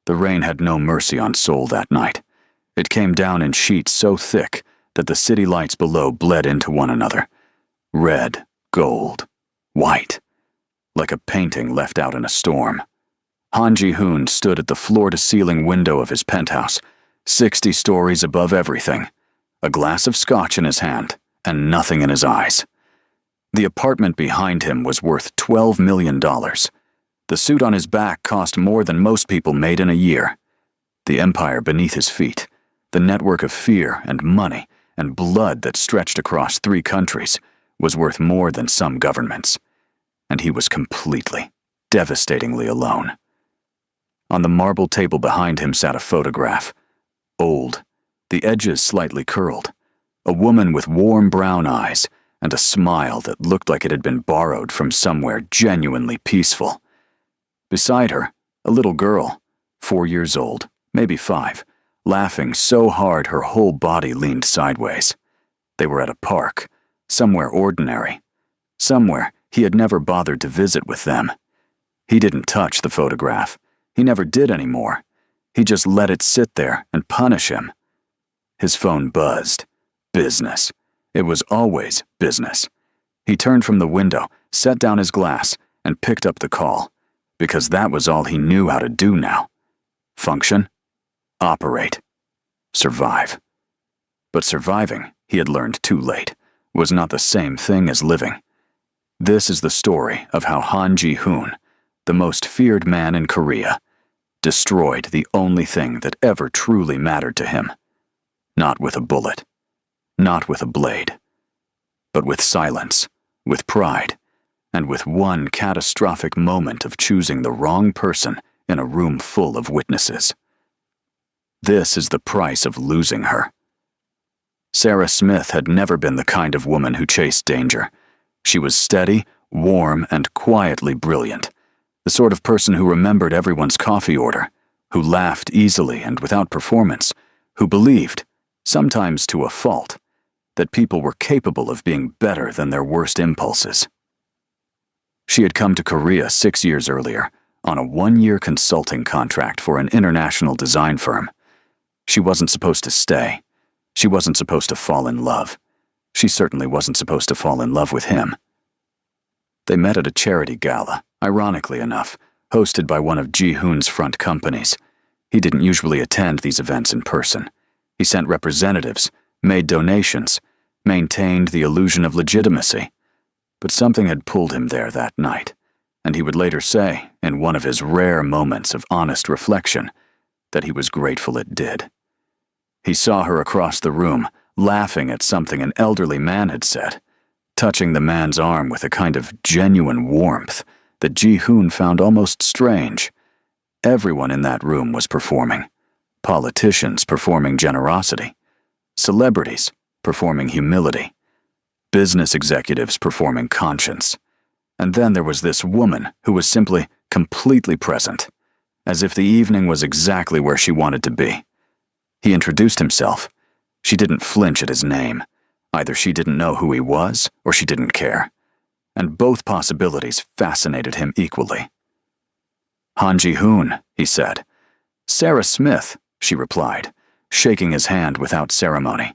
The rain had no mercy on Seoul that night. It came down in sheets so thick that the city lights below bled into one another. Red, gold, white, like a painting left out in a storm. Han Ji-hoon stood at the floor-to-ceiling window of his penthouse, 60 stories above everything, a glass of scotch in his hand and nothing in his eyes. The apartment behind him was worth $12 million. The suit on his back cost more than most people made in a year. The empire beneath his feet, the network of fear and money and blood that stretched across 3 countries, was worth more than some governments. And he was completely, devastatingly alone. On the marble table behind him sat a photograph. Old, the edges slightly curled. A woman with warm brown eyes and a smile that looked like it had been borrowed from somewhere genuinely peaceful. Beside her, a little girl, 4 years old, maybe 5, laughing so hard her whole body leaned sideways. They were at a park, somewhere ordinary, somewhere he had never bothered to visit with them. He didn't touch the photograph. He never did anymore. He just let it sit there and punish him. His phone buzzed. Business. It was always business. He turned from the window, set down his glass, and picked up the call, because that was all he knew how to do now. Function. Operate. Survive. But surviving, he had learned too late, was not the same thing as living. This is the story of how Han Ji-hoon, the most feared man in Korea, destroyed the only thing that ever truly mattered to him. Not with a bullet, not with a blade, but with silence, with pride, and with one catastrophic moment of choosing the wrong person in a room full of witnesses. This is the price of losing her. Sarah Smith had never been the kind of woman who chased danger. She was steady, warm, and quietly brilliant, the sort of person who remembered everyone's coffee order, who laughed easily and without performance, who believed, sometimes to a fault, that people were capable of being better than their worst impulses. She had come to Korea 6 years earlier on a 1-year consulting contract for an international design firm. She wasn't supposed to stay. She wasn't supposed to fall in love. She certainly wasn't supposed to fall in love with him. They met at a charity gala, ironically enough, hosted by one of Ji-hoon's front companies. He didn't usually attend these events in person. He sent representatives, made donations, maintained the illusion of legitimacy. But something had pulled him there that night, and he would later say, in one of his rare moments of honest reflection, that he was grateful it did. He saw her across the room, laughing at something an elderly man had said, touching the man's arm with a kind of genuine warmth that Ji-hoon found almost strange. Everyone in that room was performing. Politicians performing generosity. Celebrities performing humility. Business executives performing conscience. And then there was this woman who was simply completely present, as if the evening was exactly where she wanted to be. He introduced himself. She didn't flinch at his name. Either she didn't know who he was, or she didn't care. And both possibilities fascinated him equally. Han Ji-hoon, he said. Sarah Smith, she replied, shaking his hand without ceremony.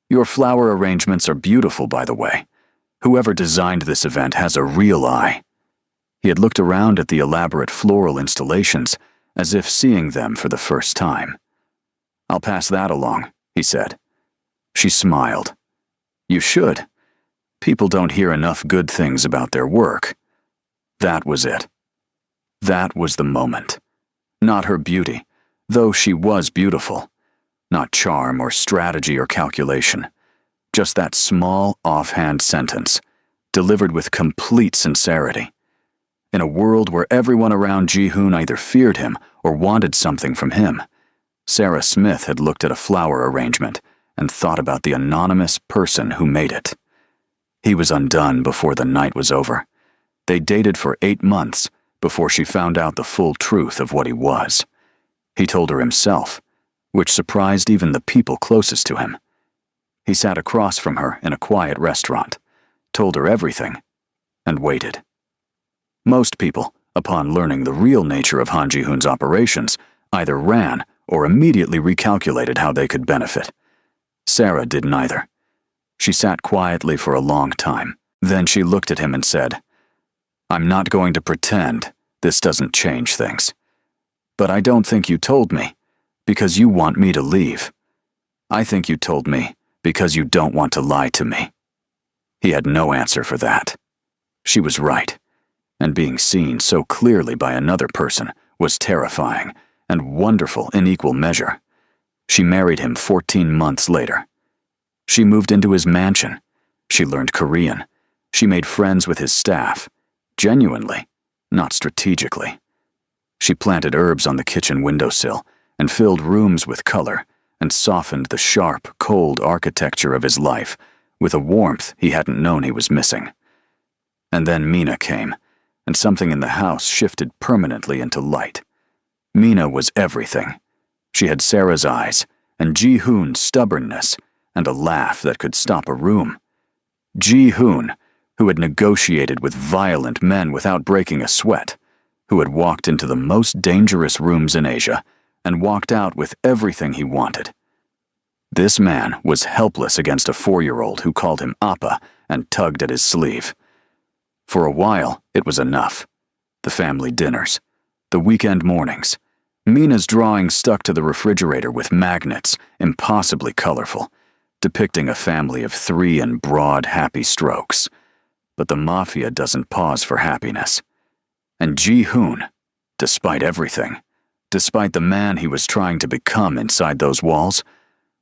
Your flower arrangements are beautiful, by the way. Whoever designed this event has a real eye. He had looked around at the elaborate floral installations, as if seeing them for the first time. I'll pass that along, he said. She smiled. You should. People don't hear enough good things about their work. That was it. That was the moment. Not her beauty, though she was beautiful. Not charm or strategy or calculation. Just that small, offhand sentence, delivered with complete sincerity. In a world where everyone around Ji-hoon either feared him or wanted something from him, Sarah Smith had looked at a flower arrangement and thought about the anonymous person who made it. He was undone before the night was over. They dated for 8 months before she found out the full truth of what he was. He told her himself, which surprised even the people closest to him. He sat across from her in a quiet restaurant, told her everything, and waited. Most people, upon learning the real nature of Han Ji-hoon's operations, either ran or immediately recalculated how they could benefit. Sarah did neither. She sat quietly for a long time. Then she looked at him and said, "I'm not going to pretend this doesn't change things. But I don't think you told me because you want me to leave. I think you told me because you don't want to lie to me." He had no answer for that. She was right, and being seen so clearly by another person was terrifying and wonderful in equal measure. She married him 14 months later. She moved into his mansion. She learned Korean. She made friends with his staff, genuinely, not strategically. She planted herbs on the kitchen windowsill and filled rooms with color and softened the sharp, cold architecture of his life with a warmth he hadn't known he was missing. And then Mina came, and something in the house shifted permanently into light. Mina was everything. She had Sarah's eyes and Ji-hoon's stubbornness and a laugh that could stop a room. Ji-hoon, who had negotiated with violent men without breaking a sweat, who had walked into the most dangerous rooms in Asia and walked out with everything he wanted. This man was helpless against a 4-year-old who called him Appa and tugged at his sleeve. For a while, it was enough. The family dinners, the weekend mornings, Mina's drawing stuck to the refrigerator with magnets, impossibly colorful, depicting a family of 3 in broad, happy strokes. But the Mafia doesn't pause for happiness. And Ji-hoon, despite everything, despite the man he was trying to become inside those walls,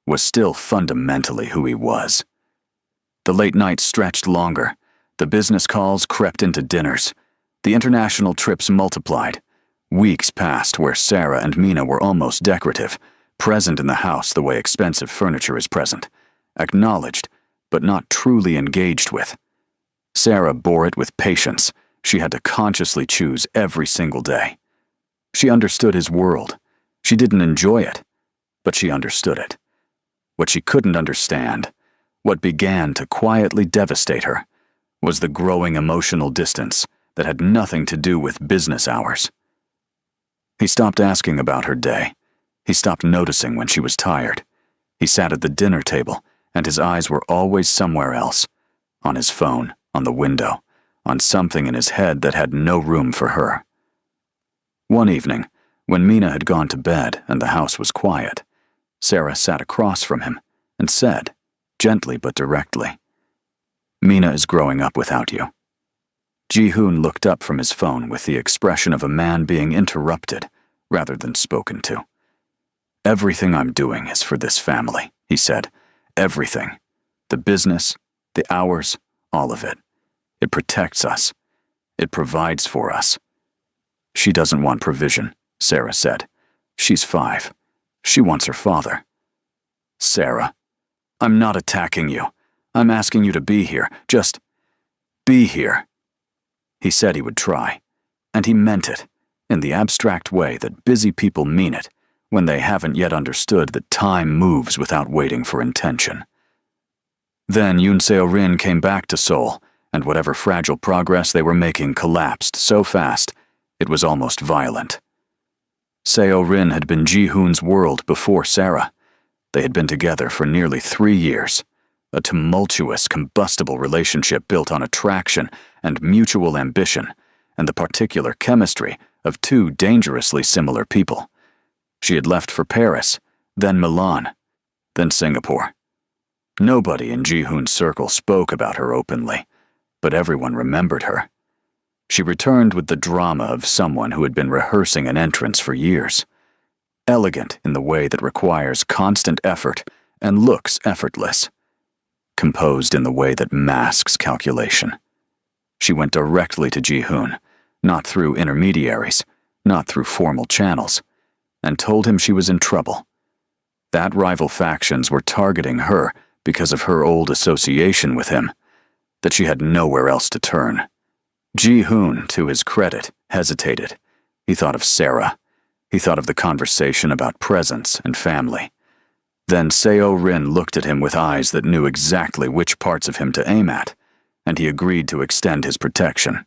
was still fundamentally who he was. The late nights stretched longer. The business calls crept into dinners. The international trips multiplied. Weeks passed where Sarah and Mina were almost decorative, present in the house the way expensive furniture is present, acknowledged, but not truly engaged with. Sarah bore it with patience. She had to consciously choose every single day. She understood his world. She didn't enjoy it, but she understood it. What she couldn't understand, what began to quietly devastate her, was the growing emotional distance that had nothing to do with business hours. He stopped asking about her day. He stopped noticing when she was tired. He sat at the dinner table, and his eyes were always somewhere else, on his phone, on the window, on something in his head that had no room for her. One evening, when Mina had gone to bed and the house was quiet, Sarah sat across from him and said, gently but directly, "Mina is growing up without you." Ji-hoon looked up from his phone with the expression of a man being interrupted rather than spoken to. "Everything I'm doing is for this family," he said. "Everything. The business, the hours, all of it. It protects us. It provides for us." "She doesn't want provision," Sarah said. "She's 5. She wants her father." "Sarah, I'm not attacking you. I'm asking you to be here. Just be here." He said he would try, and he meant it, in the abstract way that busy people mean it when they haven't yet understood that time moves without waiting for intention. Then Yoon Seo-rin came back to Seoul, and whatever fragile progress they were making collapsed so fast it was almost violent. Seo-rin had been Ji-hoon's world before Sarah. They had been together for nearly 3 years, a tumultuous, combustible relationship built on attraction and mutual ambition, and the particular chemistry of 2 dangerously similar people. She had left for Paris, then Milan, then Singapore. Nobody in Ji-hoon's circle spoke about her openly, but everyone remembered her. She returned with the drama of someone who had been rehearsing an entrance for years. Elegant in the way that requires constant effort and looks effortless. Composed in the way that masks calculation. She went directly to Ji-hoon, not through intermediaries, not through formal channels, and told him she was in trouble. That rival factions were targeting her because of her old association with him, that she had nowhere else to turn. Ji-hoon, to his credit, hesitated. He thought of Sarah. He thought of the conversation about presence and family. Then Seo-rin looked at him with eyes that knew exactly which parts of him to aim at, and he agreed to extend his protection.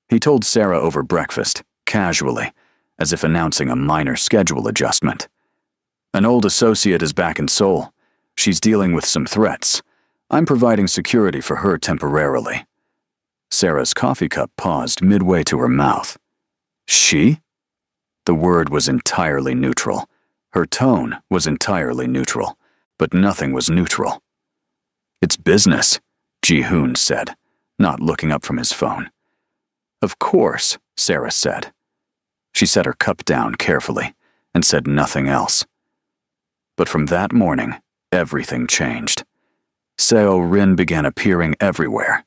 He told Sarah over breakfast, casually, as if announcing a minor schedule adjustment. An old associate is back in Seoul. She's dealing with some threats. I'm providing security for her temporarily. Sarah's coffee cup paused midway to her mouth. She? The word was entirely neutral. Her tone was entirely neutral, but nothing was neutral. It's business, Ji-hoon said, not looking up from his phone. Of course, Sarah said. She set her cup down carefully and said nothing else. But from that morning, everything changed. Seo-rin began appearing everywhere.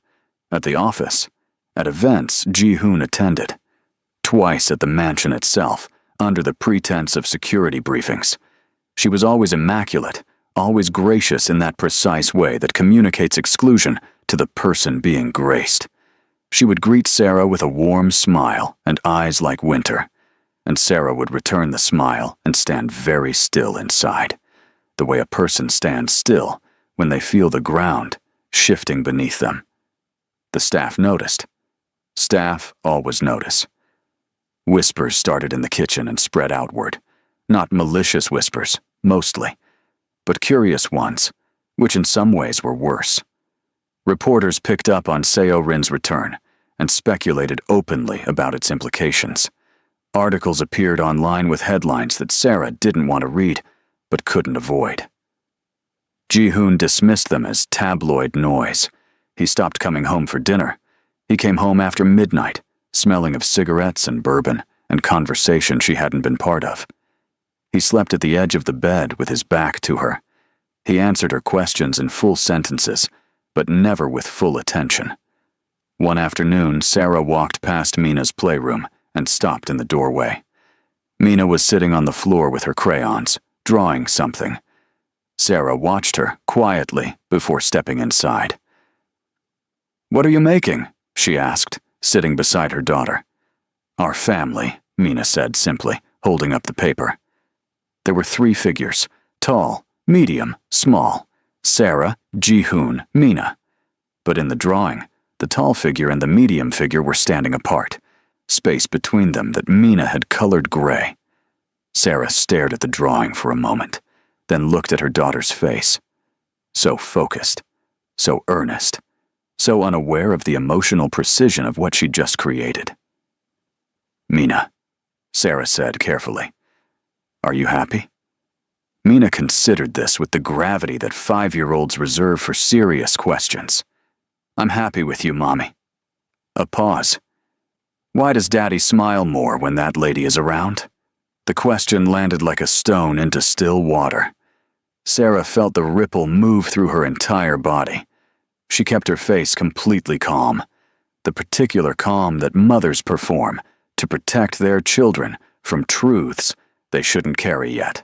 At the office, at events Ji-hoon attended, twice at the mansion itself, under the pretense of security briefings. She was always immaculate, always gracious in that precise way that communicates exclusion to the person being graced. She would greet Sarah with a warm smile and eyes like winter, and Sarah would return the smile and stand very still inside, the way a person stands still when they feel the ground shifting beneath them. The staff noticed. Staff always notice. Whispers started in the kitchen and spread outward. Not malicious whispers, mostly, but curious ones, which in some ways were worse. Reporters picked up on Seo-rin's return and speculated openly about its implications. Articles appeared online with headlines that Sarah didn't want to read, but couldn't avoid. Ji-hoon dismissed them as tabloid noise. He stopped coming home for dinner. He came home after midnight, smelling of cigarettes and bourbon and conversation she hadn't been part of. He slept at the edge of the bed with his back to her. He answered her questions in full sentences, but never with full attention. One afternoon, Sarah walked past Mina's playroom and stopped in the doorway. Mina was sitting on the floor with her crayons, drawing something. Sarah watched her quietly before stepping inside. "What are you making?" she asked, sitting beside her daughter. "Our family," Mina said simply, holding up the paper. There were 3 figures, tall, medium, small. Sarah, Ji-hoon, Mina. But in the drawing, the tall figure and the medium figure were standing apart, space between them that Mina had colored gray. Sarah stared at the drawing for a moment, then looked at her daughter's face. So focused, so earnest, so unaware of the emotional precision of what she'd just created. "Mina," Sarah said carefully, "are you happy?" Mina considered this with the gravity that 5-year-olds reserve for serious questions. "I'm happy with you, Mommy." A pause. "Why does Daddy smile more when that lady is around?" The question landed like a stone into still water. Sarah felt the ripple move through her entire body. She kept her face completely calm, the particular calm that mothers perform to protect their children from truths they shouldn't carry yet.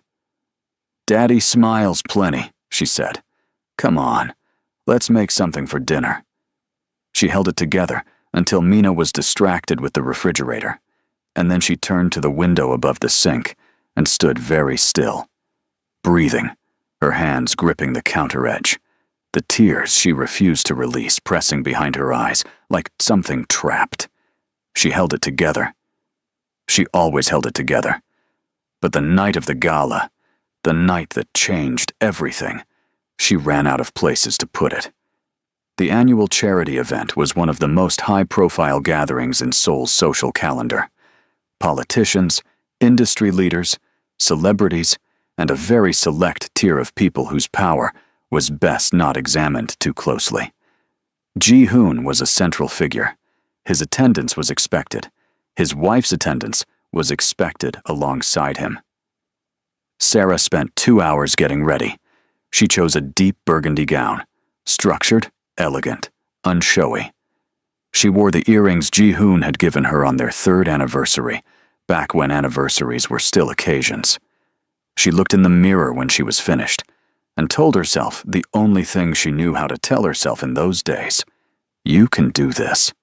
"Daddy smiles plenty," she said. "Come on, let's make something for dinner." She held it together until Mina was distracted with the refrigerator, and then she turned to the window above the sink and stood very still, breathing, her hands gripping the counter edge, the tears she refused to release pressing behind her eyes like something trapped. She held it together. She always held it together. But the night of the gala, the night that changed everything, she ran out of places to put it. The annual charity event was one of the most high-profile gatherings in Seoul's social calendar. Politicians, industry leaders, celebrities, and a very select tier of people whose power was best not examined too closely. Ji-hoon was a central figure. His attendance was expected. His wife's attendance was expected alongside him. Sarah spent 2 hours getting ready. She chose a deep burgundy gown, structured, elegant, unshowy. She wore the earrings Ji-hoon had given her on their 3rd anniversary, back when anniversaries were still occasions. She looked in the mirror when she was finished, and told herself the only thing she knew how to tell herself in those days: "You can do this."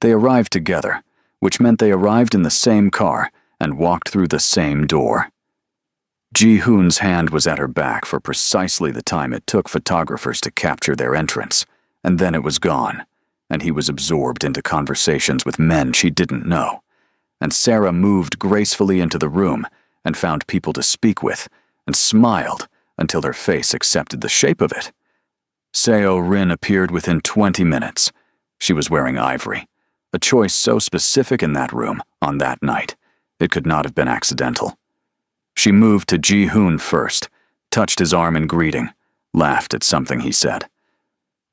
They arrived together, which meant they arrived in the same car and walked through the same door. Ji-hoon's hand was at her back for precisely the time it took photographers to capture their entrance, and then it was gone, and he was absorbed into conversations with men she didn't know. and Sarah moved gracefully into the room and found people to speak with, and smiled until her face accepted the shape of it. Seo Rin appeared within 20 minutes. She was wearing ivory, a choice so specific in that room on that night, it could not have been accidental. She moved to Ji-hoon first, touched his arm in greeting, laughed at something he said.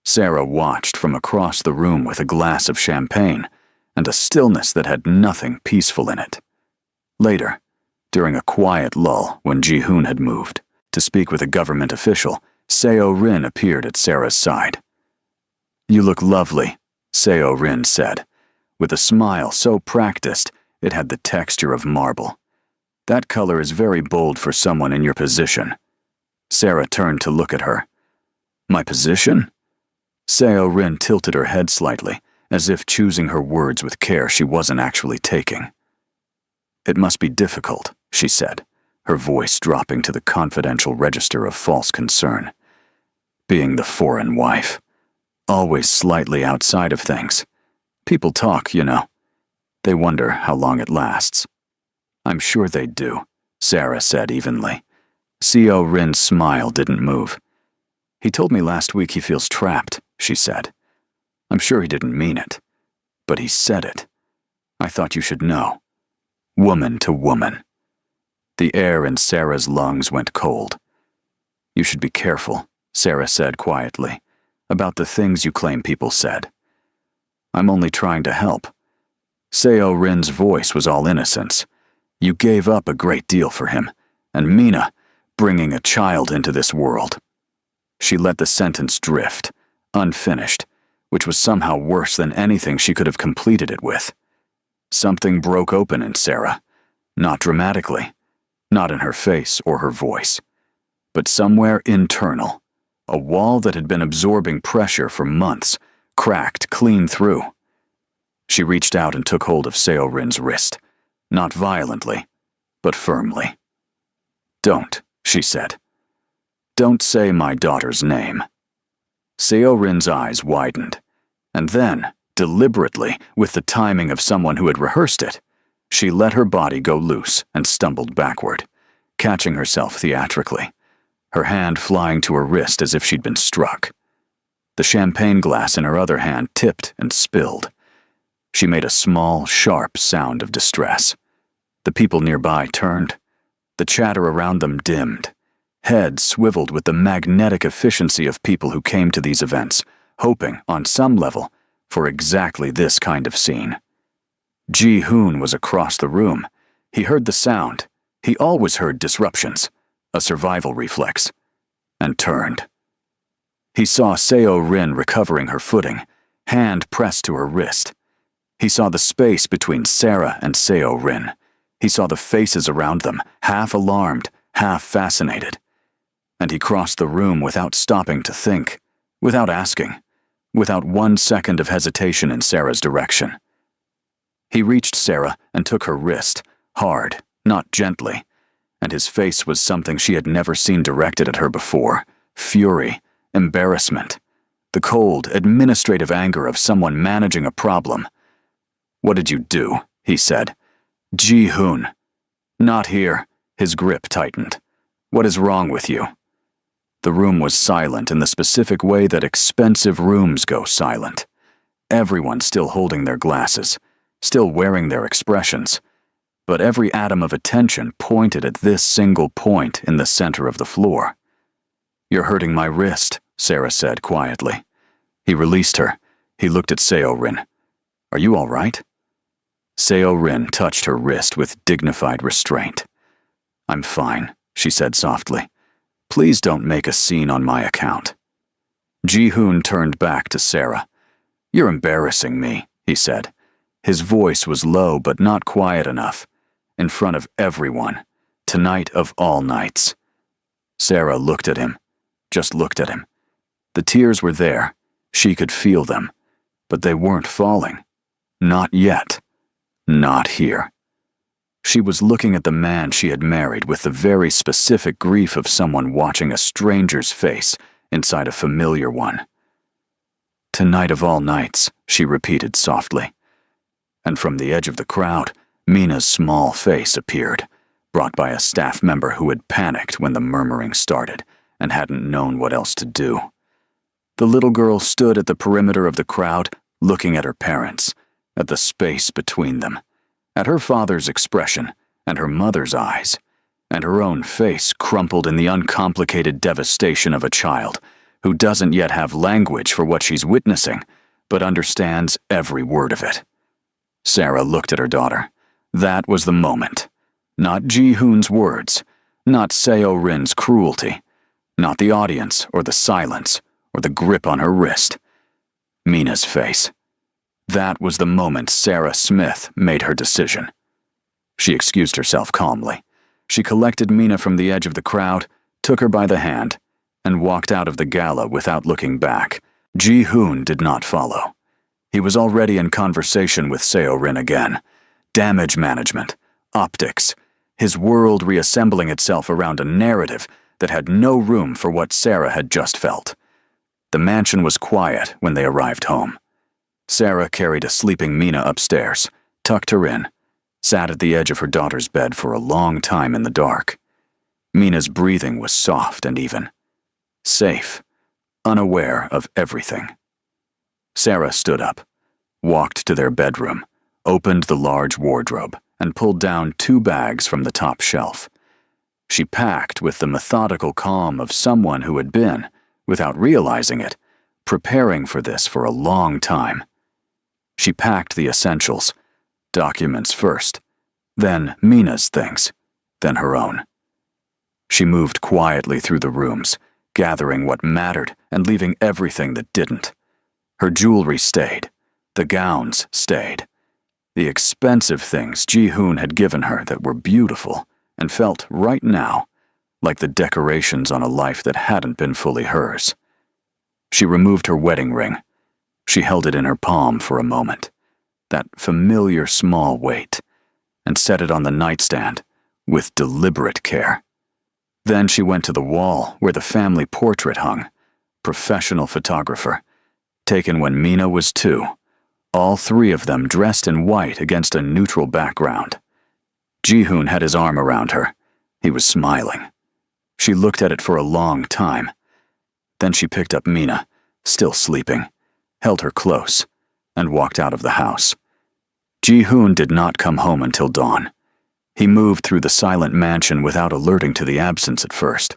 Sarah watched from across the room with a glass of champagne and a stillness that had nothing peaceful in it. Later, during a quiet lull when Ji-hoon had moved to speak with a government official, Seo Rin appeared at Sarah's side. "You look lovely," Seo Rin said, with a smile so practiced it had the texture of marble. "That color is very bold for someone in your position." Sarah turned to look at her. "My position?" Seo Rin tilted her head slightly, as if choosing her words with care she wasn't actually taking. "It must be difficult," she said, her voice dropping to the confidential register of false concern. "Being the foreign wife. Always slightly outside of things. People talk, you know. They wonder how long it lasts." "I'm sure they do," Sarah said evenly. Seo Rin's smile didn't move. "He told me last week he feels trapped," she said. "I'm sure he didn't mean it, but he said it. I thought you should know. Woman to woman." The air in Sarah's lungs went cold. "You should be careful," Sarah said quietly, "about the things you claim people said." "I'm only trying to help." Seo Rin's voice was all innocence. "You gave up a great deal for him, and Mina, bringing a child into this world." She let the sentence drift, unfinished, which was somehow worse than anything she could have completed it with. Something broke open in Sarah, not dramatically, not in her face or her voice, but somewhere internal. A wall that had been absorbing pressure for months cracked clean through. She reached out and took hold of Seo Rin's wrist, not violently, but firmly. "Don't," she said. "Don't say my daughter's name." Seo Rin's eyes widened, and then, deliberately, with the timing of someone who had rehearsed it, she let her body go loose and stumbled backward, catching herself theatrically, her hand flying to her wrist as if she'd been struck. The champagne glass in her other hand tipped and spilled. She made a small, sharp sound of distress. The people nearby turned. The chatter around them dimmed. Heads swiveled with the magnetic efficiency of people who came to these events, hoping, on some level, for exactly this kind of scene. Ji-hoon was across the room. He heard the sound. He always heard disruptions, a survival reflex, and turned. He saw Seo Rin recovering her footing, hand pressed to her wrist. He saw the space between Sarah and Seo Rin. He saw the faces around them, half alarmed, half fascinated. And he crossed the room without stopping to think, without asking, without 1 second of hesitation in Sarah's direction. He reached Sarah and took her wrist, hard, not gently, and his face was something she had never seen directed at her before: fury, embarrassment, the cold, administrative anger of someone managing a problem. "What did you do?" he said. "Ji-hoon." "Not here." His grip tightened. "What is wrong with you?" The room was silent in the specific way that expensive rooms go silent. Everyone still holding their glasses, still wearing their expressions, but every atom of attention pointed at this single point in the center of the floor. "You're hurting my wrist," Sarah said quietly. He released her. He looked at Seo Rin. "Are you all right?" Seo Rin touched her wrist with dignified restraint. "I'm fine," she said softly. "Please don't make a scene on my account." Ji-hoon turned back to Sarah. "You're embarrassing me," he said. His voice was low but not quiet enough. "In front of everyone. Tonight of all nights." Sarah looked at him. Just looked at him. The tears were there. She could feel them. But they weren't falling. Not yet. Not here. She was looking at the man she had married with the very specific grief of someone watching a stranger's face inside a familiar one. "Tonight of all nights," she repeated softly. And from the edge of the crowd, Mina's small face appeared, brought by a staff member who had panicked when the murmuring started and hadn't known what else to do. The little girl stood at the perimeter of the crowd, looking at her parents, at the space between them, at her father's expression and her mother's eyes, and her own face crumpled in the uncomplicated devastation of a child who doesn't yet have language for what she's witnessing, but understands every word of it. Sarah looked at her daughter. That was the moment. Not Ji-hoon's words, not Seo-rin's cruelty, not the audience or the silence or the grip on her wrist. Mina's face. That was the moment Sarah Smith made her decision. She excused herself calmly. She collected Mina from the edge of the crowd, took her by the hand, and walked out of the gala without looking back. Ji-hoon did not follow. He was already in conversation with Seo-rin again. Damage management, optics, his world reassembling itself around a narrative that had no room for what Sarah had just felt. The mansion was quiet when they arrived home. Sarah carried a sleeping Mina upstairs, tucked her in, sat at the edge of her daughter's bed for a long time in the dark. Mina's breathing was soft and even. Safe, unaware of everything. Sarah stood up, walked to their bedroom, opened the large wardrobe, and pulled down 2 bags from the top shelf. She packed with the methodical calm of someone who had been, without realizing it, preparing for this for a long time. She packed the essentials, documents first, then Mina's things, then her own. She moved quietly through the rooms, gathering what mattered and leaving everything that didn't. Her jewelry stayed. The gowns stayed. The expensive things Ji-hoon had given her that were beautiful and felt right now like the decorations on a life that hadn't been fully hers. She removed her wedding ring. She held it in her palm for a moment, that familiar small weight, and set it on the nightstand with deliberate care. Then she went to the wall where the family portrait hung, professional photographer, taken when Mina was 2, all 3 of them dressed in white against a neutral background. Ji-hoon had his arm around her. He was smiling. She looked at it for a long time. Then she picked up Mina, still sleeping, held her close, and walked out of the house. Ji-hoon did not come home until dawn. He moved through the silent mansion without alerting to the absence at first.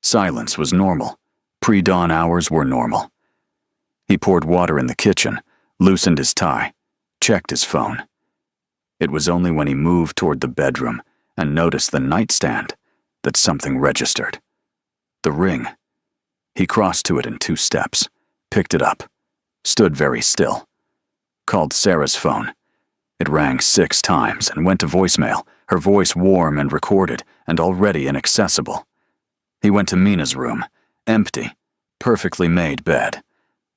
Silence was normal. Pre-dawn hours were normal. He poured water in the kitchen, loosened his tie, checked his phone. It was only when he moved toward the bedroom and noticed the nightstand that something registered. The ring. He crossed to it in 2 steps, picked it up, stood very still, called Sarah's phone. It rang 6 times and went to voicemail, her voice warm and recorded and already inaccessible. He went to Mina's room, empty, perfectly made bed.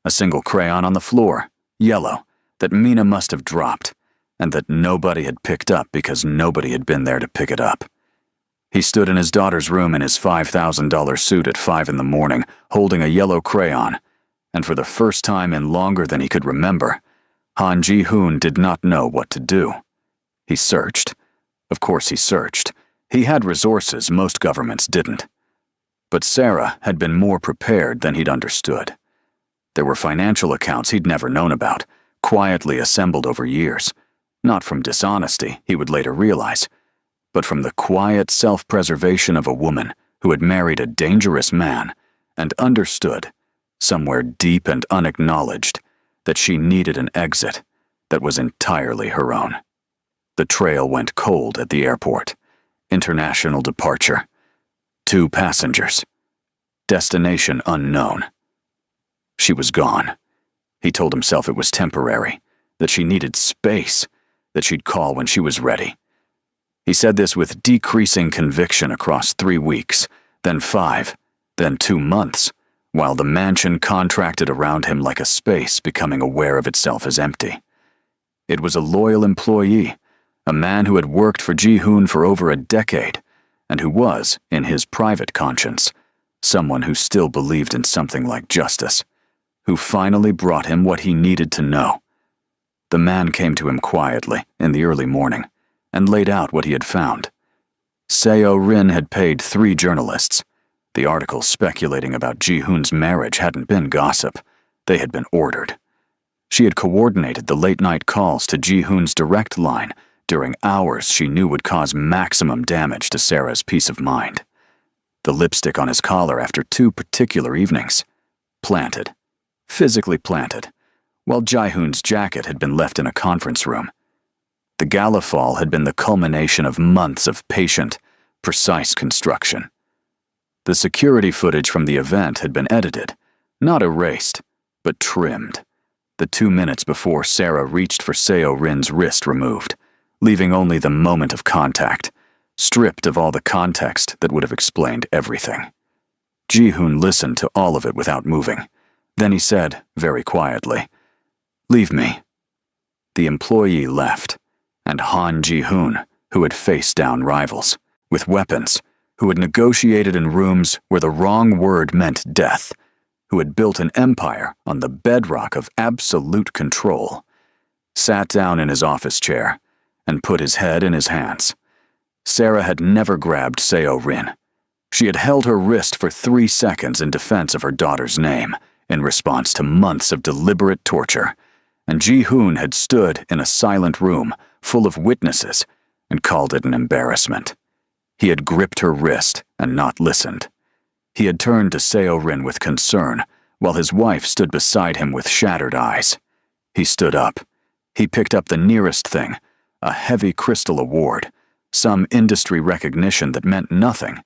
A single crayon on the floor, yellow, that Mina must have dropped, and that nobody had picked up because nobody had been there to pick it up. He stood in his daughter's room in his $5,000 suit at 5 in the morning, holding a yellow crayon, and for the first time in longer than he could remember, Han Ji-hoon did not know what to do. He searched. Of course he searched. He had resources most governments didn't. But Sarah had been more prepared than he'd understood. There were financial accounts he'd never known about, quietly assembled over years, not from dishonesty, he would later realize, but from the quiet self-preservation of a woman who had married a dangerous man and understood, somewhere deep and unacknowledged, that she needed an exit that was entirely her own. The trail went cold at the airport. International departure. 2 passengers. Destination unknown. She was gone. He told himself it was temporary, that she needed space, that she'd call when she was ready. He said this with decreasing conviction across 3 weeks, then 5, then 2 months, while the mansion contracted around him like a space becoming aware of itself as empty. It was a loyal employee, a man who had worked for Ji-hoon for over a decade, and who was, in his private conscience, someone who still believed in something like justice, who finally brought him what he needed to know. The man came to him quietly in the early morning, and laid out what he had found. Seo Rin had paid 3 journalists. The articles speculating about Ji-hoon's marriage hadn't been gossip. They had been ordered. She had coordinated the late-night calls to Ji-hoon's direct line during hours she knew would cause maximum damage to Sarah's peace of mind. The lipstick on his collar after 2 particular evenings. Planted. Physically planted. While Ji-hoon's jacket had been left in a conference room. The gala fall had been the culmination of months of patient, precise construction. The security footage from the event had been edited, not erased, but trimmed. The 2 minutes before Sarah reached for Seo Rin's wrist removed, leaving only the moment of contact, stripped of all the context that would have explained everything. Ji-hoon listened to all of it without moving. Then he said, very quietly, "Leave me." The employee left, and Han Ji-hoon, who had faced down rivals, with weapons, who had negotiated in rooms where the wrong word meant death, who had built an empire on the bedrock of absolute control, sat down in his office chair and put his head in his hands. Sarah had never grabbed Seo Rin. She had held her wrist for 3 seconds in defense of her daughter's name, in response to months of deliberate torture, and Ji-hoon had stood in a silent room full of witnesses and called it an embarrassment. He had gripped her wrist and not listened. He had turned to Seo Rin with concern, while his wife stood beside him with shattered eyes. He stood up. He picked up the nearest thing, a heavy crystal award, some industry recognition that meant nothing,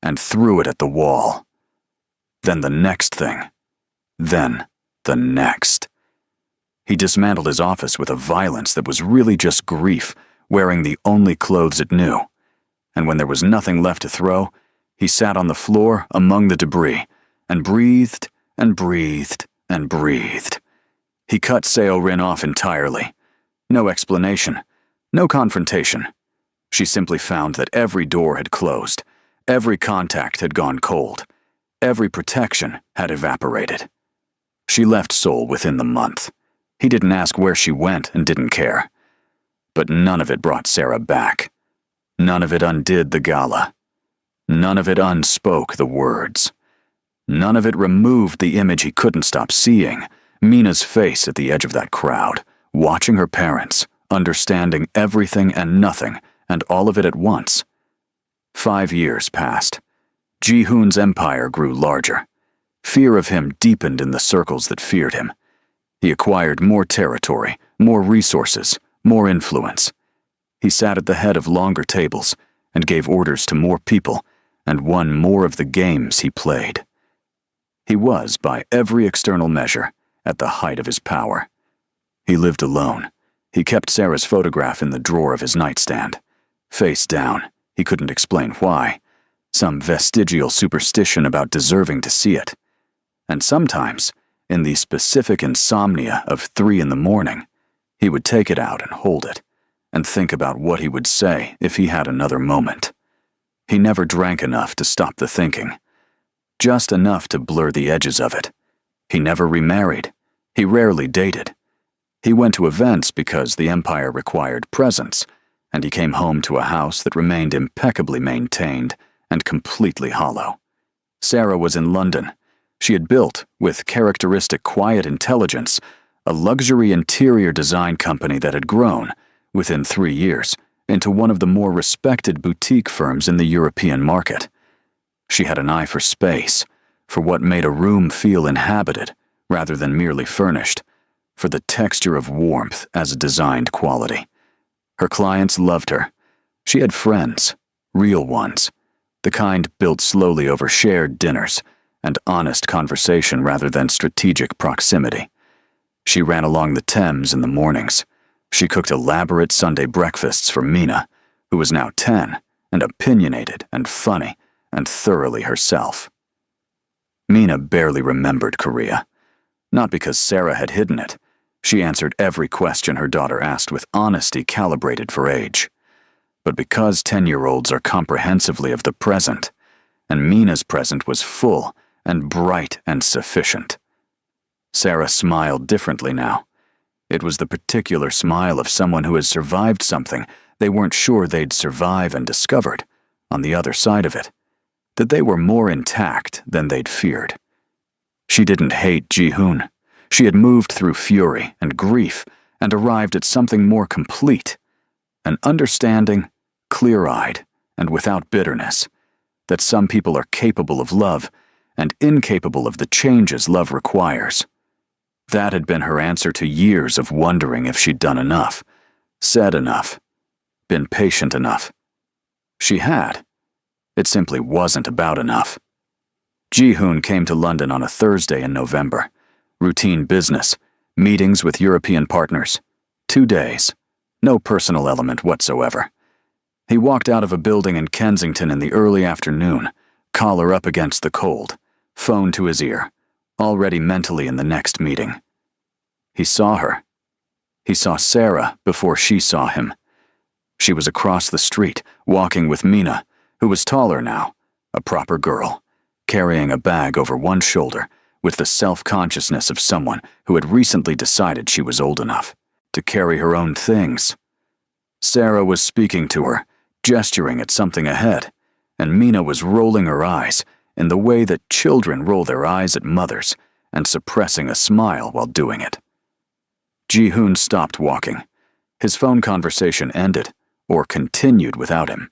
and threw it at the wall. Then the next thing. Then the next. He dismantled his office with a violence that was really just grief, wearing the only clothes it knew. And when there was nothing left to throw, he sat on the floor among the debris and breathed and breathed and breathed. He cut Seo Rin off entirely. No explanation, no confrontation. She simply found that every door had closed, every contact had gone cold, every protection had evaporated. She left Seoul within the month. He didn't ask where she went and didn't care. But none of it brought Sarah back. None of it undid the gala. None of it unspoke the words. None of it removed the image he couldn't stop seeing, Mina's face at the edge of that crowd, watching her parents, understanding everything and nothing, and all of it at once. 5 years passed. Ji-hoon's empire grew larger. Fear of him deepened in the circles that feared him. He acquired more territory, more resources, more influence. He sat at the head of longer tables and gave orders to more people and won more of the games he played. He was, by every external measure, at the height of his power. He lived alone. He kept Sarah's photograph in the drawer of his nightstand. Face down, he couldn't explain why. Some vestigial superstition about deserving to see it. And sometimes, in the specific insomnia of 3 in the morning, he would take it out and hold it, and think about what he would say if he had another moment. He never drank enough to stop the thinking. Just enough to blur the edges of it. He never remarried. He rarely dated. He went to events because the empire required presence, and he came home to a house that remained impeccably maintained and completely hollow. Sarah was in London. She had built, with characteristic quiet intelligence, a luxury interior design company that had grown, within 3 years, into one of the more respected boutique firms in the European market. She had an eye for space, for what made a room feel inhabited rather than merely furnished, for the texture of warmth as a designed quality. Her clients loved her. She had friends, real ones, the kind built slowly over shared dinners and honest conversation rather than strategic proximity. She ran along the Thames in the mornings. She cooked elaborate Sunday breakfasts for Mina, who was now 10, and opinionated and funny and thoroughly herself. Mina barely remembered Korea. Not because Sarah had hidden it. She answered every question her daughter asked with honesty calibrated for age. But because 10-year-olds are comprehensively of the present, and Mina's present was full and bright and sufficient. Sarah smiled differently now. It was the particular smile of someone who has survived something They weren't sure they'd survive and discovered, on the other side of it, that they were more intact than they'd feared. She didn't hate Ji-hoon. She had moved through fury and grief and arrived at something more complete, an understanding, clear-eyed, and without bitterness, that some people are capable of love and incapable of the changes love requires. That had been her answer to years of wondering if she'd done enough, said enough, been patient enough. She had. It simply wasn't about enough. Ji-hoon came to London on a Thursday in November. Routine business, meetings with European partners. 2 days. No personal element whatsoever. He walked out of a building in Kensington in the early afternoon, collar up against the cold, phone to his ear, already mentally in the next meeting. He saw her. He saw Sarah before she saw him. She was across the street, walking with Mina, who was taller now, a proper girl, carrying a bag over one shoulder with the self-consciousness of someone who had recently decided she was old enough to carry her own things. Sarah was speaking to her, gesturing at something ahead, and Mina was rolling her eyes in the way that children roll their eyes at mothers and suppressing a smile while doing it. Ji-hoon stopped walking. His phone conversation ended, or continued without him.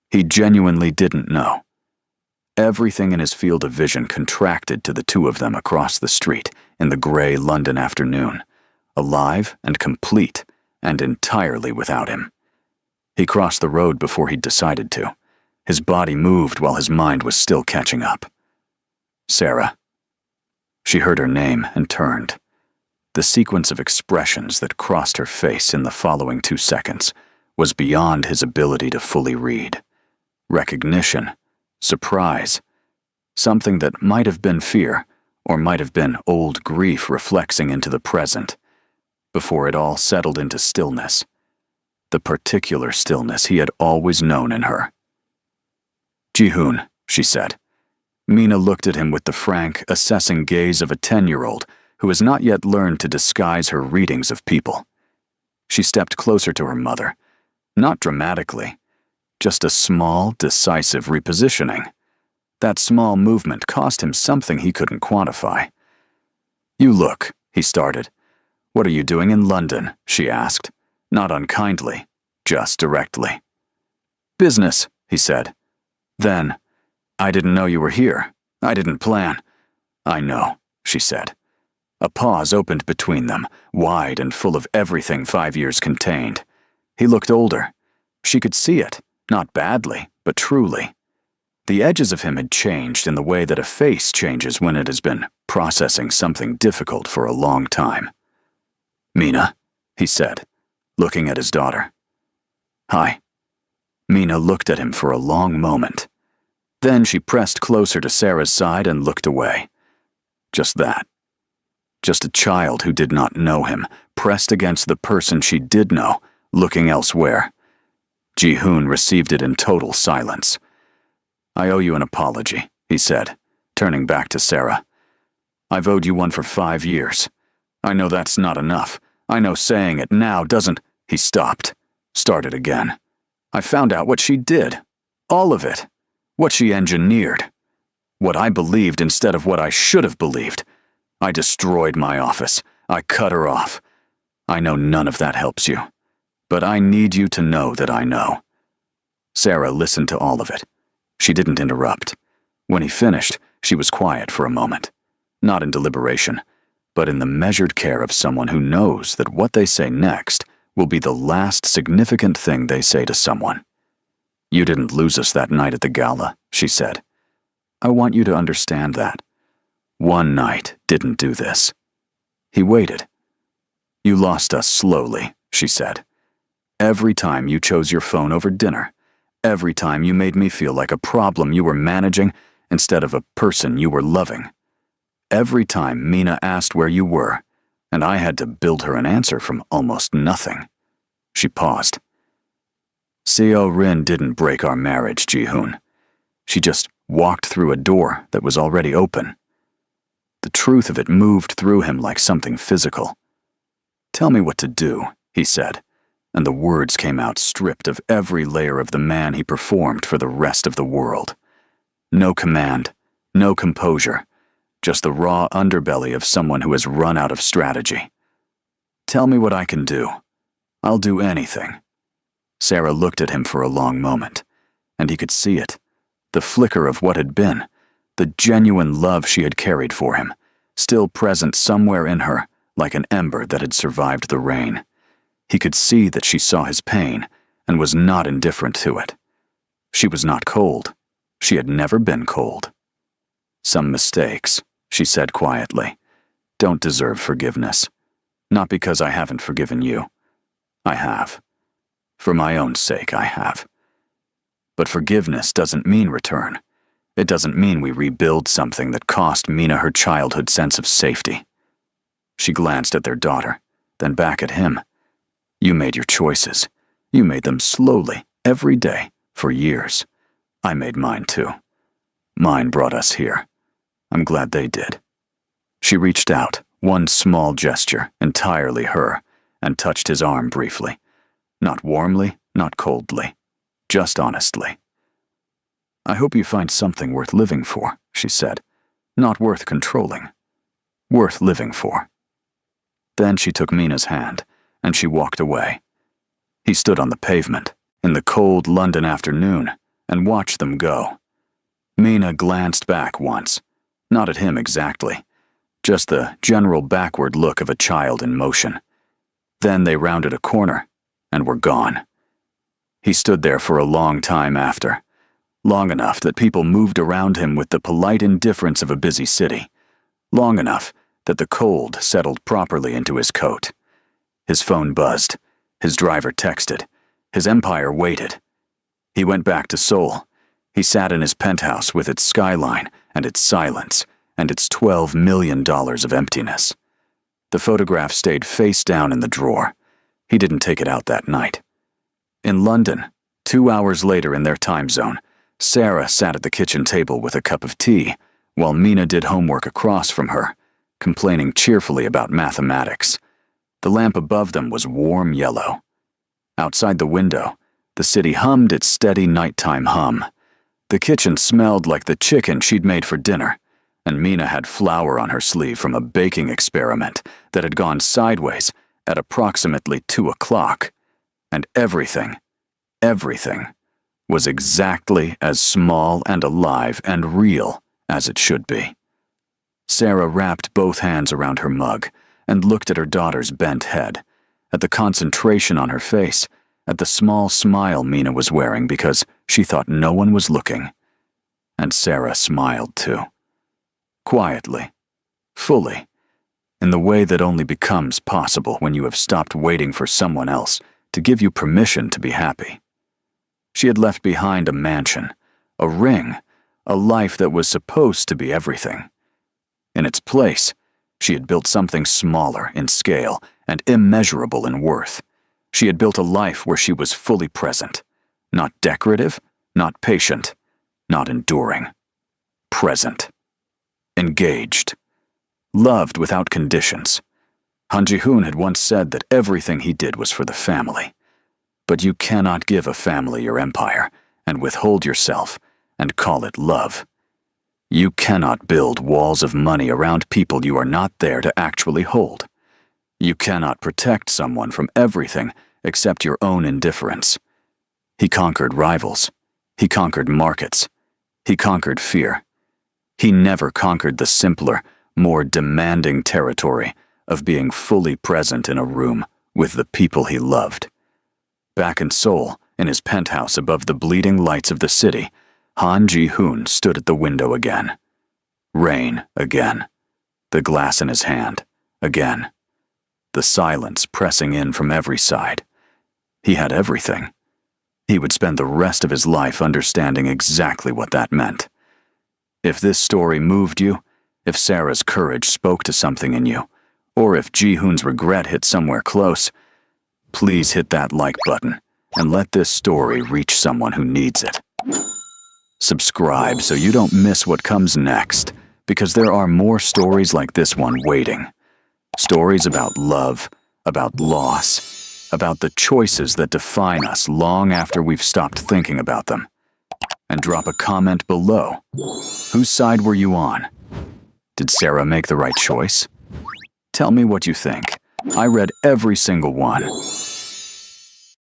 He genuinely didn't know. Everything in his field of vision contracted to the two of them across the street in the gray London afternoon, alive and complete and entirely without him. He crossed the road before he'd decided to. His body moved while his mind was still catching up. Sarah. She heard her name and turned. The sequence of expressions that crossed her face in the following 2 seconds was beyond his ability to fully read. Recognition, surprise, something that might have been fear or might have been old grief reflexing into the present, before it all settled into stillness, the particular stillness he had always known in her. Ji-hoon, she said. Mina looked at him with the frank, assessing gaze of a 10-year-old who has not yet learned to disguise her readings of people. She stepped closer to her mother, not dramatically, just a small, decisive repositioning. That small movement cost him something he couldn't quantify. "You look," he started. "What are you doing in London?" she asked, not unkindly, just directly. "Business," he said. Then, "I didn't know you were here. I didn't plan." "I know," she said. A pause opened between them, wide and full of everything 5 years contained. He looked older. She could see it, not badly, but truly. The edges of him had changed in the way that a face changes when it has been processing something difficult for a long time. "Mina," he said, looking at his daughter. "Hi." Mina looked at him for a long moment. Then she pressed closer to Sarah's side and looked away. Just that. Just a child who did not know him, pressed against the person she did know, looking elsewhere. Ji-hoon received it in total silence. "I owe you an apology," he said, turning back to Sarah. "I've owed you one for 5 years. I know that's not enough. I know saying it now doesn't—" He stopped, started again. "I found out what she did. All of it. What she engineered. What I believed instead of what I should have believed. I destroyed my office. I cut her off. I know none of that helps you. But I need you to know that I know." Sarah listened to all of it. She didn't interrupt. When he finished, she was quiet for a moment. Not in deliberation, but in the measured care of someone who knows that what they say next will be the last significant thing they say to someone. "You didn't lose us that night at the gala," she said. "I want you to understand that. One night didn't do this." He waited. "You lost us slowly," she said. "Every time you chose your phone over dinner. Every time you made me feel like a problem you were managing instead of a person you were loving. Every time Mina asked where you were, and I had to build her an answer from almost nothing." She paused. "Seo Rin didn't break our marriage, Ji-hoon. She just walked through a door that was already open." The truth of it moved through him like something physical. "Tell me what to do," he said, and the words came out stripped of every layer of the man he performed for the rest of the world. No command, no composure, just the raw underbelly of someone who has run out of strategy. "Tell me what I can do. I'll do anything." Sarah looked at him for a long moment, and he could see it, the flicker of what had been, the genuine love she had carried for him, still present somewhere in her like an ember that had survived the rain. He could see that she saw his pain and was not indifferent to it. She was not cold. She had never been cold. "Some mistakes," she said quietly, "don't deserve forgiveness. Not because I haven't forgiven you. I have. For my own sake, I have. But forgiveness doesn't mean return. It doesn't mean we rebuild something that cost Mina her childhood sense of safety." She glanced at their daughter, then back at him. "You made your choices. You made them slowly, every day, for years. I made mine too. Mine brought us here. I'm glad they did." She reached out, one small gesture, entirely her, and touched his arm briefly. Not warmly, not coldly, just honestly. "I hope you find something worth living for," she said. "Not worth controlling. Worth living for." Then she took Mina's hand, and she walked away. He stood on the pavement, in the cold London afternoon, and watched them go. Mina glanced back once, not at him exactly, just the general backward look of a child in motion. Then they rounded a corner, and were gone. He stood there for a long time after, long enough that people moved around him with the polite indifference of a busy city, long enough that the cold settled properly into his coat. His phone buzzed, his driver texted, his empire waited. He went back to Seoul. He sat in his penthouse with its skyline and its silence and its $12 million of emptiness. The photograph stayed face down in the drawer. He didn't take it out that night. In London, 2 hours later in their time zone, Sarah sat at the kitchen table with a cup of tea, while Mina did homework across from her, complaining cheerfully about mathematics. The lamp above them was warm yellow. Outside the window, the city hummed its steady nighttime hum. The kitchen smelled like the chicken she'd made for dinner, and Mina had flour on her sleeve from a baking experiment that had gone sideways at approximately 2 o'clock, and everything was exactly as small and alive and real as it should be. Sarah wrapped both hands around her mug and looked at her daughter's bent head, at the concentration on her face, at the small smile Mina was wearing because she thought no one was looking. And Sarah smiled too. Quietly, fully, in the way that only becomes possible when you have stopped waiting for someone else to give you permission to be happy. She had left behind a mansion, a ring, a life that was supposed to be everything. In its place, she had built something smaller in scale and immeasurable in worth. She had built a life where she was fully present, not decorative, not patient, not enduring. Present. Engaged. Loved without conditions. Han Ji-hoon had once said that everything he did was for the family. But you cannot give a family your empire and withhold yourself and call it love. You cannot build walls of money around people you are not there to actually hold. You cannot protect someone from everything except your own indifference. He conquered rivals. He conquered markets. He conquered fear. He never conquered the simpler, more demanding territory of being fully present in a room with the people he loved. Back in Seoul, in his penthouse above the bleeding lights of the city, Han Ji-hoon stood at the window again. Rain again. The glass in his hand again. The silence pressing in from every side. He had everything. He would spend the rest of his life understanding exactly what that meant. If this story moved you, if Sarah's courage spoke to something in you, or if Ji-hoon's regret hit somewhere close, please hit that like button and let this story reach someone who needs it. Subscribe so you don't miss what comes next, because there are more stories like this one waiting. Stories about love, about loss, about the choices that define us long after we've stopped thinking about them. And drop a comment below. Whose side were you on? Did Sarah make the right choice? Tell me what you think. I read every single one.